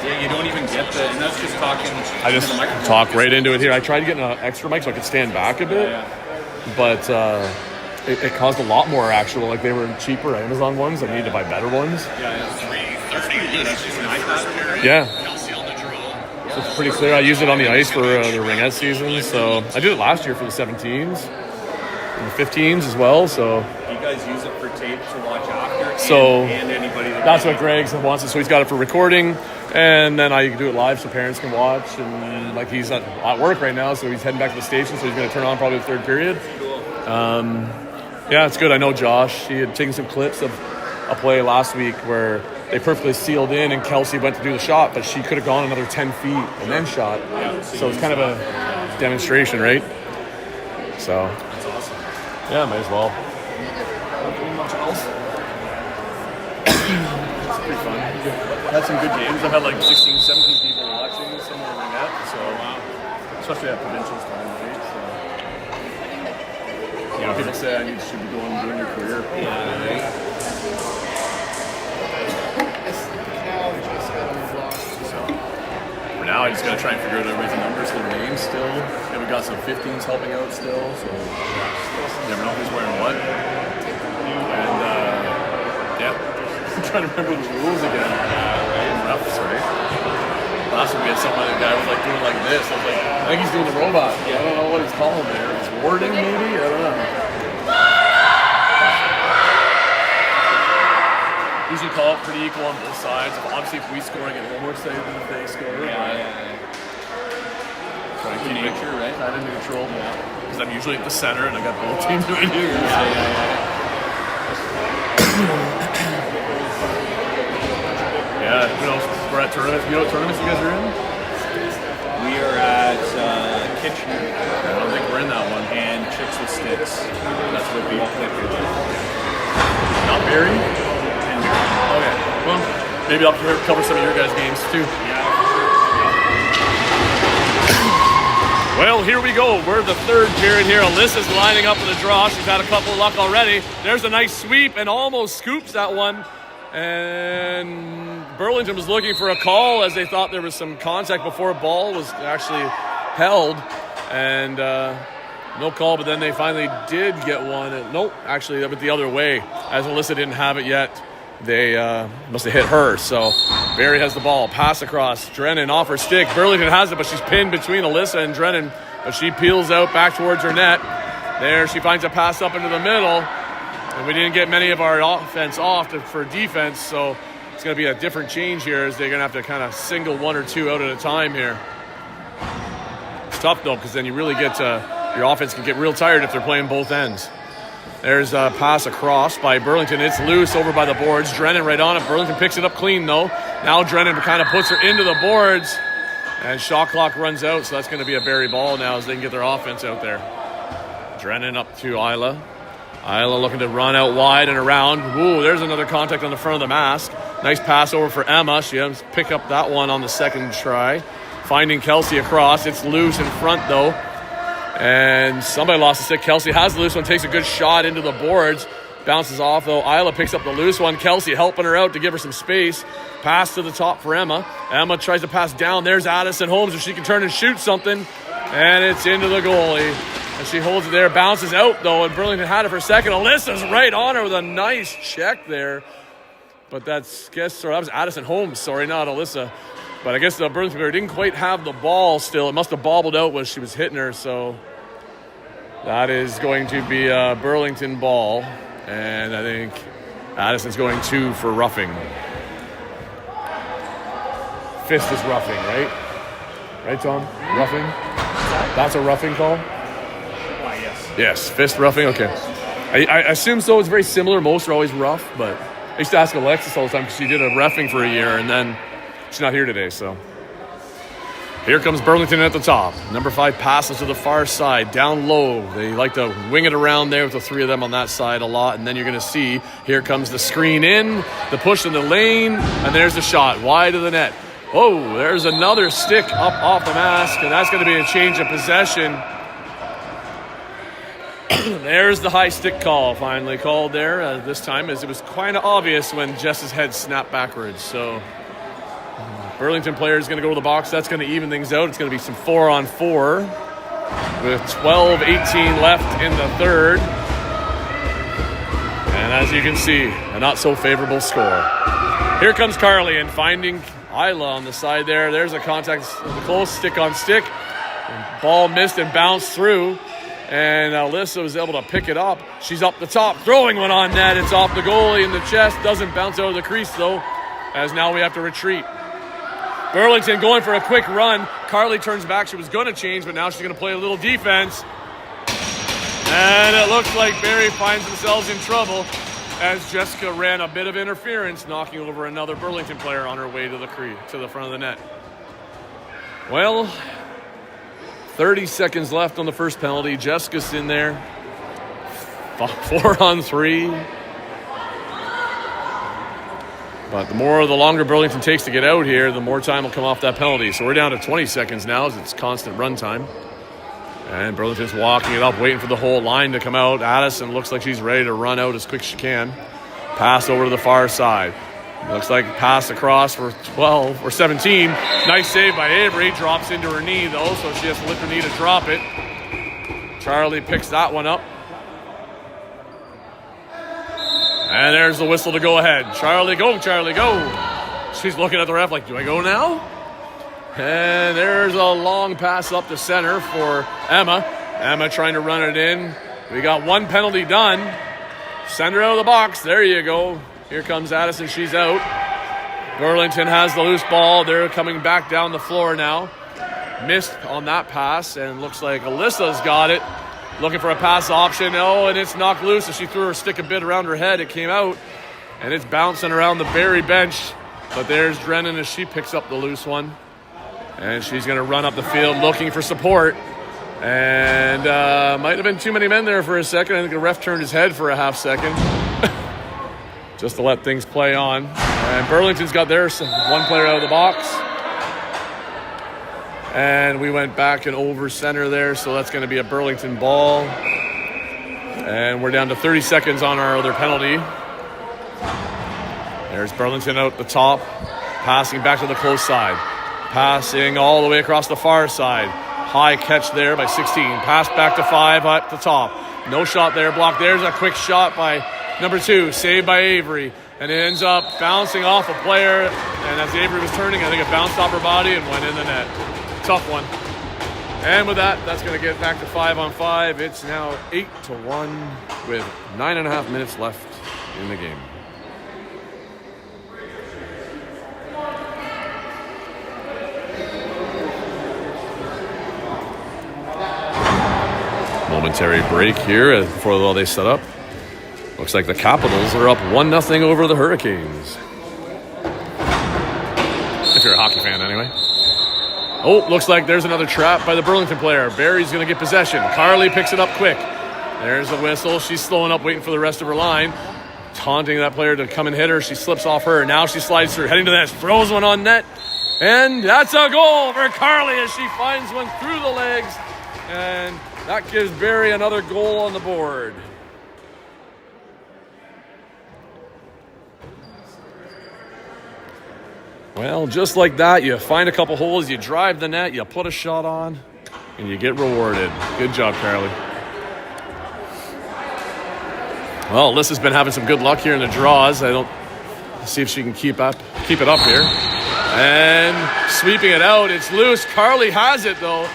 Yeah, you don't even get the, and that's just talking. I just talk right into it here. I tried to get an extra mic so I could stand back a bit, but it caused a lot more actual. Like they were cheaper Amazon ones. I needed to buy better ones. That's pretty good. It's just an iPad. Yeah. So it's pretty clear. I used it on the ice for the ringette season, so I did it last year for the 17s and the 15s as well. So you guys use it for tape to watch after, so and anybody that's what Greg wants it. So he's got it for recording. And then I do it live so parents can watch. And like he's at work right now, so he's heading back to the station. So he's going to turn on probably the third period. Yeah, it's good. I know Josh. He had taken some clips of a play last week where they perfectly sealed in, and Kelsey went to do the shot, but she could have gone another 10 feet and then shot. So it's kind of a demonstration, right? So That's awesome. yeah, might as well. Much else? It's pretty fun. Had some good games. I've had like 16, 17 people watching somewhere like that. So, especially at provincials time, right? So, you know, people say I should be going and doing your career. Yeah, right. So, for now, I just gotta try and figure out everybody's numbers, their names still. And we got some 15s helping out still, so you never know who's wearing what. And yeah, I'm trying to remember the rules again. Refs, right? Last week we had someone, a guy was like doing like this. I was like, I think he's doing the robot. I don't know what he's calling there. It's warding maybe? I don't know. Usually call it pretty equal on both sides. Obviously if we score, I get a little more excited than if they score. Trying to keep it right? Kind of neutral. Because I'm usually at the center and I got both teams doing here. Yeah, who knows? We're at tournaments. You know what tournaments you guys are in? We are at Kitchener. I don't think we're in that one. And Chicks with Sticks. That's what we play for. Not Barrie? Okay. Well, maybe I'll cover some of your guys' games too. Well, here we go. We're the third period here. Alyssa's lining up for the draw. She's had a couple of luck already. There's a nice sweep and almost scoops that one. And Burlington was looking for a call as they thought there was some contact before a ball was actually held. And no call, but then they finally did get one. Nope, actually that went the other way. As Alyssa didn't have it yet, they must have hit her. So Barrie has the ball. Pass across. Drennan off her stick. Burlington has it, but she's pinned between Alyssa and Drennan. But she peels out back towards her net. There she finds a pass up into the middle. And we didn't get many of our offense off for defense, so it's going to be a different change here as they're going to have to kind of single one or two out at a time here. It's tough, though, because then you really get your offense can get real tired if they're playing both ends. There's a pass across by Burlington. It's loose over by the boards. Drennan right on it. Burlington picks it up clean, though. Now Drennan kind of puts her into the boards, and shot clock runs out, so that's going to be a Barrie ball now as they can get their offense out there. Drennan up to Isla. Isla looking to run out wide and around. Ooh, there's another contact on the front of the mask. Nice pass over for Emma. She has to pick up that one on the second try. Finding Kelsey across. It's loose in front, though. And somebody lost the stick. Kelsey has the loose one, takes a good shot into the boards. Bounces off, though. Isla picks up the loose one. Kelsey helping her out to give her some space. Pass to the top for Emma. Emma tries to pass down. There's Addison Holmes if she can turn and shoot something. And it's into the goalie. And she holds it there, bounces out though, and Burlington had it for a second. Alyssa's right on her with a nice check there. But that was Addison Holmes, sorry, not Alyssa. But I guess the Burlington player didn't quite have the ball still. It must have bobbled out when she was hitting her, so that is going to be a Burlington ball. And I think Addison's going 2 for roughing. Fist is roughing, right? Right, Tom? Roughing? That's a roughing call? Yes. Yes, fist roughing, okay. I assume so. It's very similar. Most are always rough, but I used to ask Alexis all the time because she did a reffing for a year, and then she's not here today, so. Here comes Burlington at the top. Number 5 passes to the far side, down low. They like to wing it around there with the 3 of them on that side a lot, and then you're going to see, here comes the screen in, the push in the lane, and there's the shot, wide of the net. Oh, there's another stick up off the mask, and that's going to be a change of possession. There's the high stick call finally called there this time, as it was kind of obvious when Jess's head snapped backwards. So Burlington player is going to go to the box. That's going to even things out. It's going to be some 4-on-4 with 12:18 left in the third. And as you can see, a not so favorable score. Here comes Carly and finding Isla on the side there. There's a contact, close stick on stick. Ball missed and bounced through. And Alyssa was able to pick it up. She's up the top, throwing one on net. It's off the goalie in the chest. Doesn't bounce out of the crease, though, as now we have to retreat. Burlington going for a quick run. Carly turns back. She was going to change, but now she's going to play a little defense. And it looks like Barrie finds themselves in trouble as Jessica ran a bit of interference, knocking over another Burlington player on her way to the front of the net. Well, 30 seconds left on the first penalty. Jessica's in there. 4-on-3. But the longer Burlington takes to get out here, the more time will come off that penalty. So we're down to 20 seconds now as it's constant run time. And Burlington's walking it up, waiting for the whole line to come out. Addison looks like she's ready to run out as quick as she can. Pass over to the far side. Looks like pass across for 12 or 17. Nice save by Avery. Drops into her knee, though, so she has to lift her knee to drop it. Charlie picks that one up. And there's the whistle to go ahead. Charlie, go, Charlie, go. She's looking at the ref like, do I go now? And there's a long pass up the center for Emma. Emma trying to run it in. We got one penalty done. Send her out of the box. There you go. Here comes Addison. She's out. Burlington has the loose ball. They're coming back down the floor now. Missed on that pass, and looks like Alyssa's got it. Looking for a pass option. Oh, and it's knocked loose as she threw her stick a bit around her head. It came out, and it's bouncing around the Barrie bench. But there's Drennan as she picks up the loose one. And she's going to run up the field looking for support. And might have been too many men there for a second. I think the ref turned his head for a half second. Just to let things play on. And Burlington's got theirs, one player out of the box. And we went back and over center there, so that's going to be a Burlington ball. And we're down to 30 seconds on our other penalty. There's Burlington out the top, passing back to the close side. Passing all the way across the far side. High catch there by 16. Pass back to 5 at the top. No shot there, blocked. There's a quick shot by number 2, saved by Avery. And it ends up bouncing off a player. And as Avery was turning, I think it bounced off her body and went in the net. Tough one. And with that, that's going to get back to 5-on-5. It's now 8-1 with 9.5 minutes left in the game. Momentary break here before they set up. Looks like the Capitals are up 1-0 over the Hurricanes. If you're a hockey fan, anyway. Oh, looks like there's another trap by the Burlington player. Barrie's going to get possession. Carly picks it up quick. There's the whistle. She's slowing up, waiting for the rest of her line. Taunting that player to come and hit her. She slips off her. Now she slides through, heading to the net. Throws one on net. And that's a goal for Carly as she finds one through the legs. And that gives Barrie another goal on the board. Well, just like that, you find a couple holes, you drive the net, you put a shot on. and you get rewarded. Good job, Carly. Well, Alyssa's been having some good luck here in the draws. See if she can keep it up here. And sweeping it out. It's loose. Carly has it, though.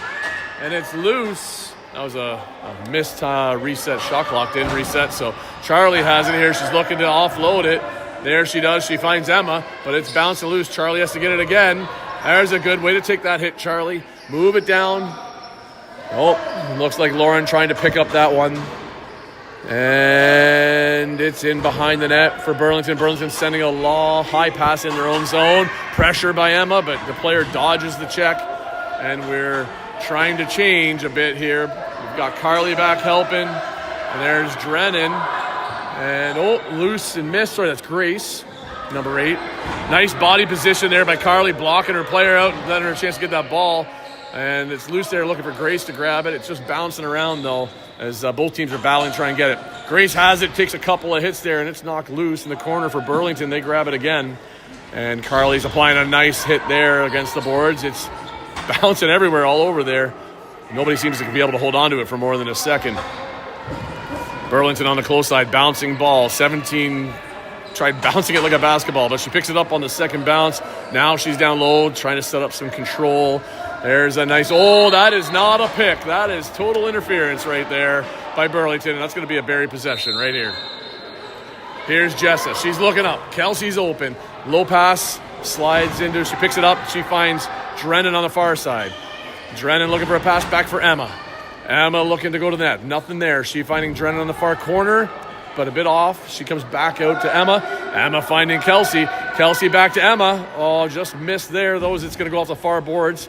And it's loose. That was a missed reset. Shot clock didn't reset. So Charlie has it here. She's looking to offload it. There she does. She finds Emma, but it's bouncing loose. Charlie has to get it again. There's a good way to take that hit, Charlie. Move it down. Oh, looks like Lauren trying to pick up that one. And it's in behind the net for Burlington. Burlington sending a high pass in their own zone. Pressure by Emma, but the player dodges the check. And we're trying to change a bit here. We've got Carly back helping. And there's Drennan. And loose and missed. Sorry, that's Grace, number 8. Nice body position there by Carly, blocking her player out and letting her a chance to get that ball. And it's loose there, looking for Grace to grab it. It's just bouncing around, though, as both teams are battling to try and get it. Grace has it, takes a couple of hits there, and it's knocked loose in the corner for Burlington. They grab it again. And Carly's applying a nice hit there against the boards. It's bouncing everywhere, all over there. Nobody seems to be able to hold on to it for more than a second. Burlington on the close side, bouncing ball. 17 tried bouncing it like a basketball, but she picks it up on the second bounce. Now she's down low, trying to set up some control. There's a nice, that is not a pick. That is total interference right there by Burlington, and that's going to be a Barrie possession right here. Here's Jessa. She's looking up. Kelsey's open. Low pass, slides into, she picks it up. She finds Drennan on the far side. Drennan looking for a pass back for Emma. Emma looking to go to the net. Nothing there. She finding Drennan on the far corner, but a bit off. She comes back out to Emma. Emma finding Kelsey. Kelsey back to Emma. Just missed there. It's going to go off the far boards.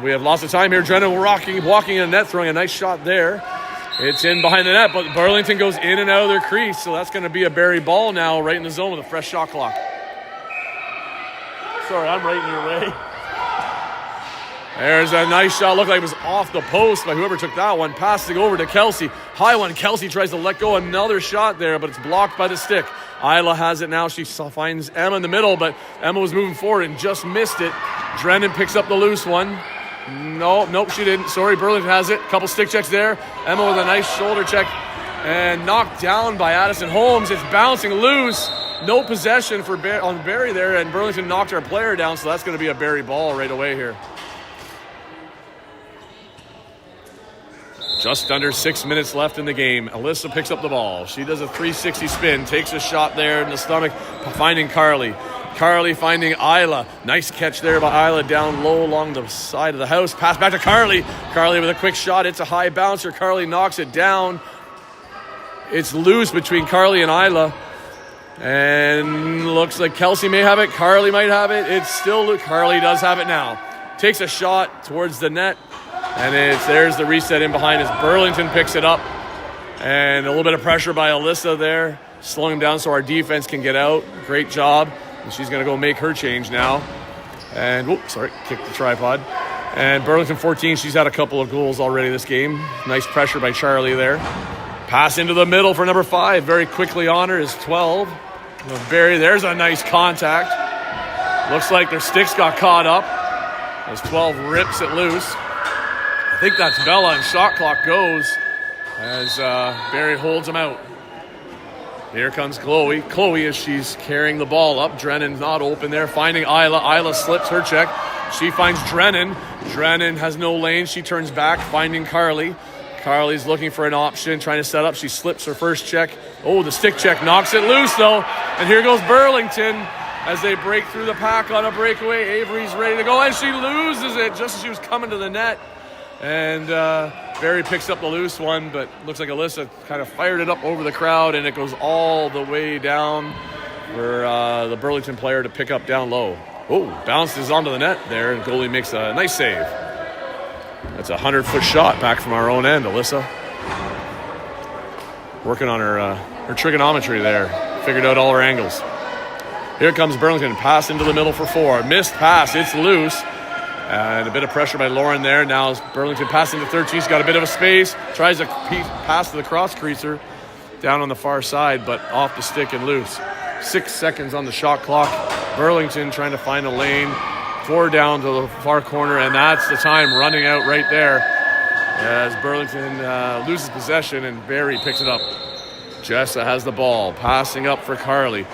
We have lots of time here. Drennan walking in the net, throwing a nice shot there. It's in behind the net, but Burlington goes in and out of their crease, so that's going to be a Barrie ball now, right in the zone with a fresh shot clock. Sorry, I'm right in your way. There's a nice shot. Looked like it was off the post by whoever took that one. Passing over to Kelsey. High one. Kelsey tries to let go. Another shot there, but it's blocked by the stick. Isla has it now. She finds Emma in the middle, but Emma was moving forward and just missed it. Drennan picks up the loose one. Nope, she didn't. Sorry, Burlington has it. Couple stick checks there. Emma with a nice shoulder check and knocked down by Addison Holmes. It's bouncing loose. No possession on Barrie there, and Burlington knocked our player down, so that's going to be a Barrie ball right away here. Just under 6 minutes left in the game. Alyssa picks up the ball. She does a 360 spin, takes a shot there in the stomach, finding Carly. Carly finding Isla. Nice catch there by Isla down low along the side of the house. Pass back to Carly. Carly with a quick shot. It's a high bouncer. Carly knocks it down. It's loose between Carly and Isla. And looks like Kelsey may have it. Carly might have it. It's still Carly does have it now. Takes a shot towards the net. And there's the reset in behind as Burlington picks it up. And a little bit of pressure by Alyssa there, slowing him down so our defense can get out. Great job. And she's going to go make her change now. And, kicked the tripod. And Burlington 14, she's had a couple of goals already this game. Nice pressure by Charlie there. Pass into the middle for number 5. Very quickly on her is 12. Barrie, there's a nice contact. Looks like their sticks got caught up as 12 rips it loose. I think that's Bella, and shot clock goes as Barrie holds him out. Here comes Chloe. Chloe, as she's carrying the ball up. Drennan's not open there. Finding Isla. Isla slips her check. She finds Drennan. Drennan has no lane. She turns back, finding Carly. Carly's looking for an option, trying to set up. She slips her first check. The stick check knocks it loose, though. And here goes Burlington as they break through the pack on a breakaway. Avery's ready to go, and she loses it just as she was coming to the net. And Barrie picks up the loose one, but looks like Alyssa kind of fired it up over the crowd, and it goes all the way down for the Burlington player to pick up down low. Bounces onto the net there, and goalie makes a nice save. That's a 100-foot shot back from our own end, Alyssa. Working on her trigonometry there. Figured out all her angles. Here comes Burlington. Pass into the middle for 4. Missed pass. It's loose. And a bit of pressure by Lauren there. Now Burlington passing to 13. She's got a bit of a space. Tries to pass to the cross creaser down on the far side, but off the stick and loose. 6 seconds on the shot clock. Burlington trying to find a lane 4 down to the far corner, and that's the time running out right there as Burlington loses possession and Barrie picks it up. Jessa has the ball, passing up for Carly.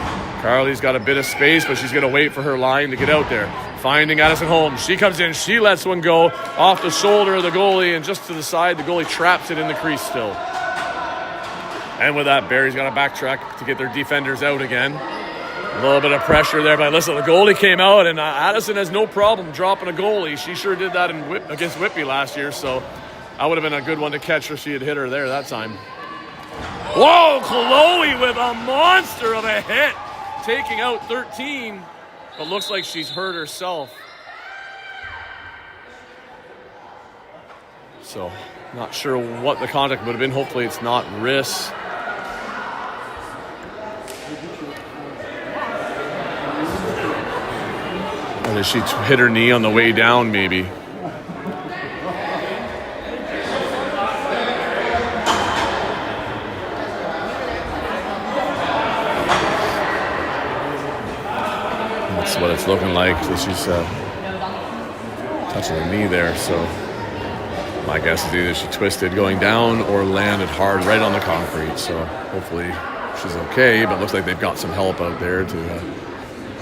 Carly's got a bit of space, but she's going to wait for her line to get out there. Finding Addison Holmes. She comes in, she lets one go off the shoulder of the goalie, and just to the side, the goalie traps it in the crease still. And with that, Barrie's got to backtrack to get their defenders out again. A little bit of pressure there, but listen, the goalie came out, and Addison has no problem dropping a goalie. She sure did that against Whitby last year, so that would have been a good one to catch if she had hit her there that time. Whoa, Chloe with a monster of a hit, taking out 13, but looks like she's hurt herself. So, not sure what the contact would have been. Hopefully it's not wrist. Or did she hit her knee on the way down, maybe? That's what it's looking like. So she's touching her knee there. So my guess is either she twisted going down or landed hard right on the concrete. So hopefully she's okay. But it looks like they've got some help out there to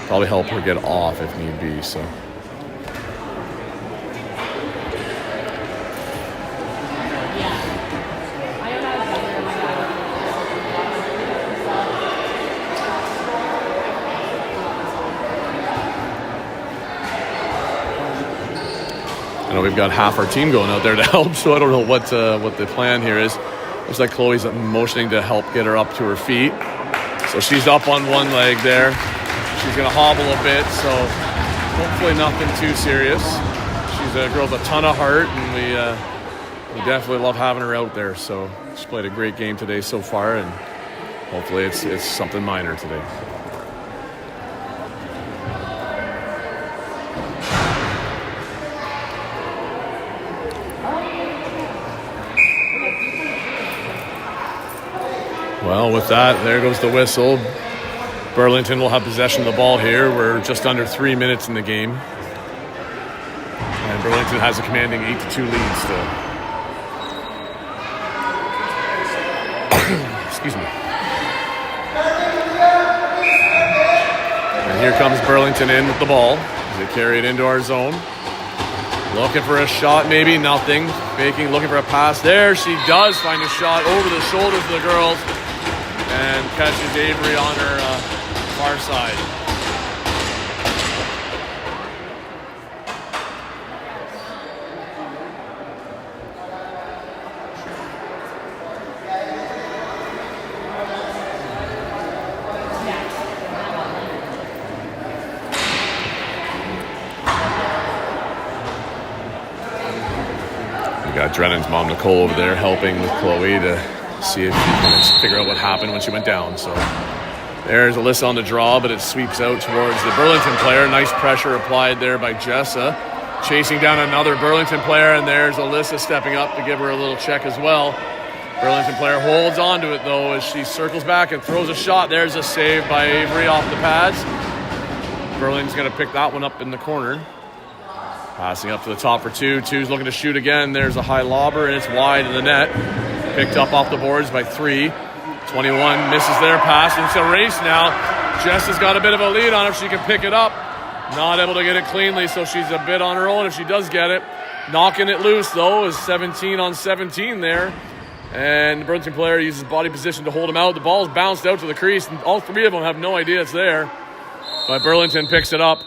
probably help her get off if need be. So. I know we've got half our team going out there to help, so I don't know what the plan here is. Looks like Chloe's motioning to help get her up to her feet. So she's up on one leg there. She's going to hobble a bit, so hopefully nothing too serious. She's a girl with a ton of heart, and we definitely love having her out there. So she's played a great game today so far, and hopefully it's something minor today. Well, with that, there goes the whistle. Burlington will have possession of the ball here. We're just under 3 minutes in the game. And Burlington has a commanding 8-2 lead still. Excuse me. And here comes Burlington in with the ball. They carry it into our zone. Looking for a shot, maybe nothing. Looking for a pass. There she does find a shot over the shoulders of the girls. And catches Avery on her far side. We got Drennan's mom, Nicole, over there helping with Chloe to see if she can figure out what happened when she went down. So there's Alyssa on the draw, but it sweeps out towards the Burlington player. Nice pressure applied there by Jessa. Chasing down another Burlington player, and there's Alyssa stepping up to give her a little check as well. Burlington player holds on to it, though, as she circles back and throws a shot. There's a save by Avery off the pads. Burlington's going to pick that one up in the corner. Passing up to the top for two. Two's looking to shoot again. There's a high lobber, and it's wide in the net. Picked up off the boards by 3. 21 misses their pass. It's a race now. Jess has got a bit of a lead on her if she can pick it up. Not able to get it cleanly, so she's a bit on her own if she does get it. Knocking it loose, though, is 17 on 17 there. And the Burlington player uses body position to hold him out. The ball's bounced out to the crease, and all three of them have no idea it's there. But Burlington picks it up.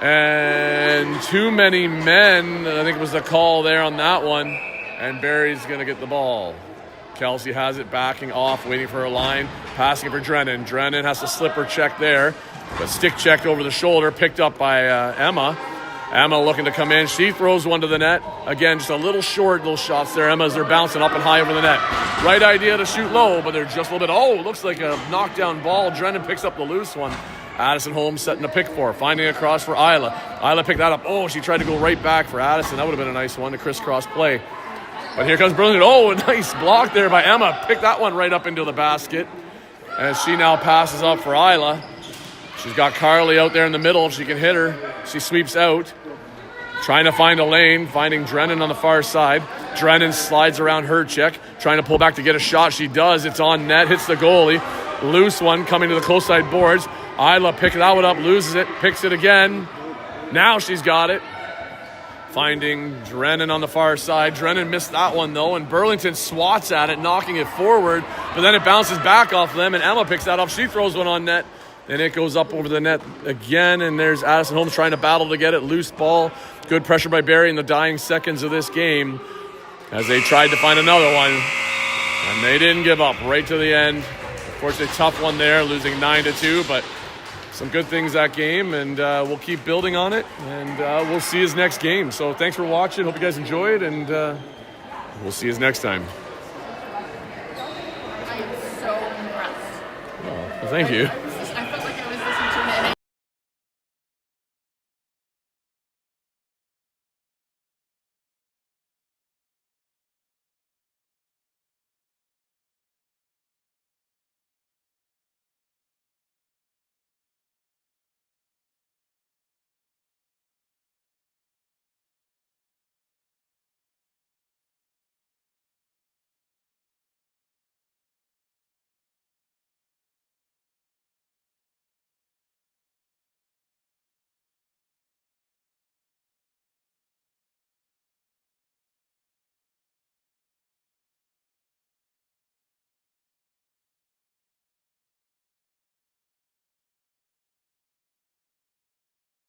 And too many men, I think was the call there on that one. And Barrie's going to get the ball. Kelsey has it backing off, waiting for her line, passing it for Drennan. Drennan has to slip her check there, but stick checked over the shoulder, picked up by Emma. Emma looking to come in. She throws one to the net. Again, just a little short, those shots there, Emma, as they're bouncing up and high over the net. Right idea to shoot low, but they're just a little bit, looks like a knockdown ball. Drennan picks up the loose one. Addison Holmes setting a pick for her, finding a cross for Isla. Isla picked that up. She tried to go right back for Addison. That would have been a nice one, a crisscross play. But here comes Burlington. A nice block there by Emma. Picked that one right up into the basket. As she now passes up for Isla. She's got Carly out there in the middle. She can hit her. She sweeps out. Trying to find a lane, finding Drennan on the far side. Drennan slides around her check, trying to pull back to get a shot. She does. It's on net, hits the goalie. Loose one coming to the close side boards. Isla picks that one up, loses it, picks it again. Now she's got it. Finding Drennan on the far side. Drennan missed that one, though, and Burlington swats at it, knocking it forward. But then it bounces back off them, and Emma picks that up. She throws one on net. Then it goes up over the net again, and there's Addison Holmes trying to battle to get it. Loose ball. Good pressure by Barrie in the dying seconds of this game as they tried to find another one. And they didn't give up right to the end. Of course, a tough one there, losing 9-2, but some good things that game, and we'll keep building on it, and we'll see you next game. So thanks for watching. Hope you guys enjoyed, and we'll see you next time. I am so impressed. Well, thank you.